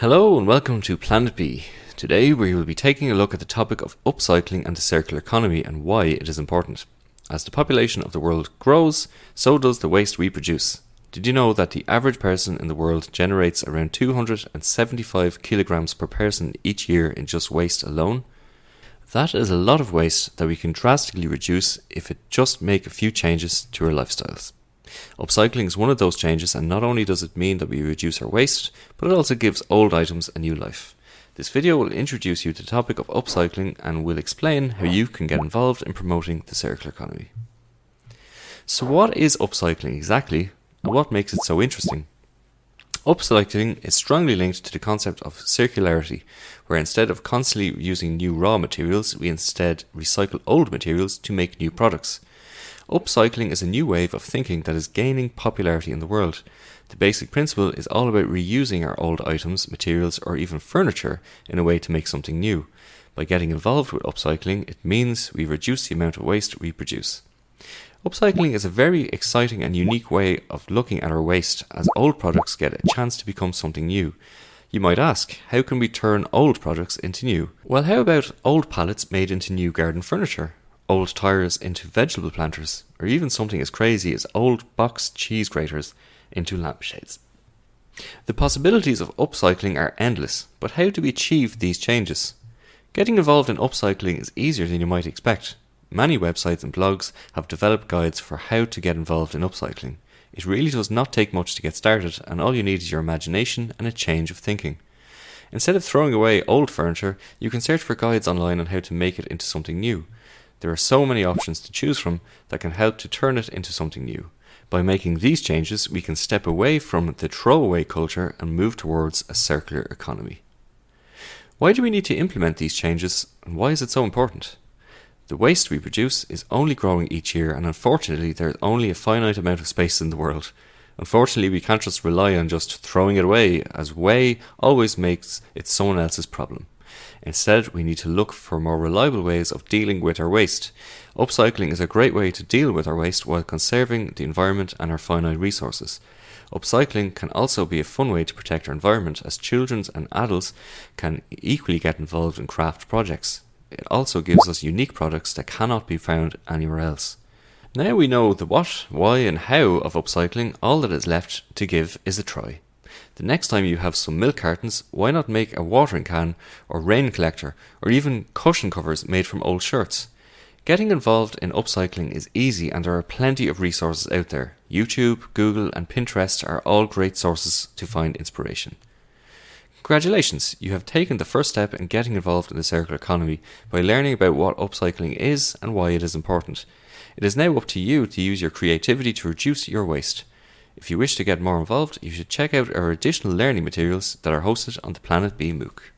Hello and welcome to Planet B. Today we will be taking a look at the topic of upcycling and the circular economy and why it is important. As the population of the world grows, so does the waste we produce. Did you know that the average person in the world generates around 275 kilograms per person each year in just waste alone? That is a lot of waste that we can drastically reduce if it just make a few changes to our lifestyles. Upcycling is one of those changes, and not only does it mean that we reduce our waste, but it also gives old items a new life. This video will introduce you to the topic of upcycling and will explain how you can get involved in promoting the circular economy. So what is upcycling exactly, and what makes it so interesting? Upcycling is strongly linked to the concept of circularity, where instead of constantly using new raw materials, we instead recycle old materials to make new products. Upcycling is a new wave of thinking that is gaining popularity in the world. The basic principle is all about reusing our old items, materials, or even furniture in a way to make something new. By getting involved with upcycling, it means we reduce the amount of waste we produce. Upcycling is a very exciting and unique way of looking at our waste, as old products get a chance to become something new. You might ask, how can we turn old products into new? Well, how about old pallets made into new garden furniture? Old tyres into vegetable planters, or even something as crazy as old box cheese graters into lampshades. The possibilities of upcycling are endless, but how do we achieve these changes? Getting involved in upcycling is easier than you might expect. Many websites and blogs have developed guides for how to get involved in upcycling. It really does not take much to get started, and all you need is your imagination and a change of thinking. Instead of throwing away old furniture, you can search for guides online on how to make it into something new. There are so many options to choose from that can help to turn it into something new. By making these changes, we can step away from the throwaway culture and move towards a circular economy. Why do we need to implement these changes, and why is it so important? The waste we produce is only growing each year, and unfortunately there is only a finite amount of space in the world. Unfortunately, we can't just rely on just throwing it away, as away always makes it someone else's problem. Instead, we need to look for more reliable ways of dealing with our waste. Upcycling is a great way to deal with our waste while conserving the environment and our finite resources. Upcycling can also be a fun way to protect our environment, as children and adults can equally get involved in craft projects. It also gives us unique products that cannot be found anywhere else. Now we know the what, why and how of upcycling, all that is left to give is a try. The next time you have some milk cartons, why not make a watering can or rain collector or even cushion covers made from old shirts? Getting involved in upcycling is easy, and there are plenty of resources out there. YouTube, Google and Pinterest are all great sources to find inspiration. Congratulations, you have taken the first step in getting involved in the circular economy by learning about what upcycling is and why it is important. It is now up to you to use your creativity to reduce your waste. If you wish to get more involved, you should check out our additional learning materials that are hosted on the Planet B MOOC.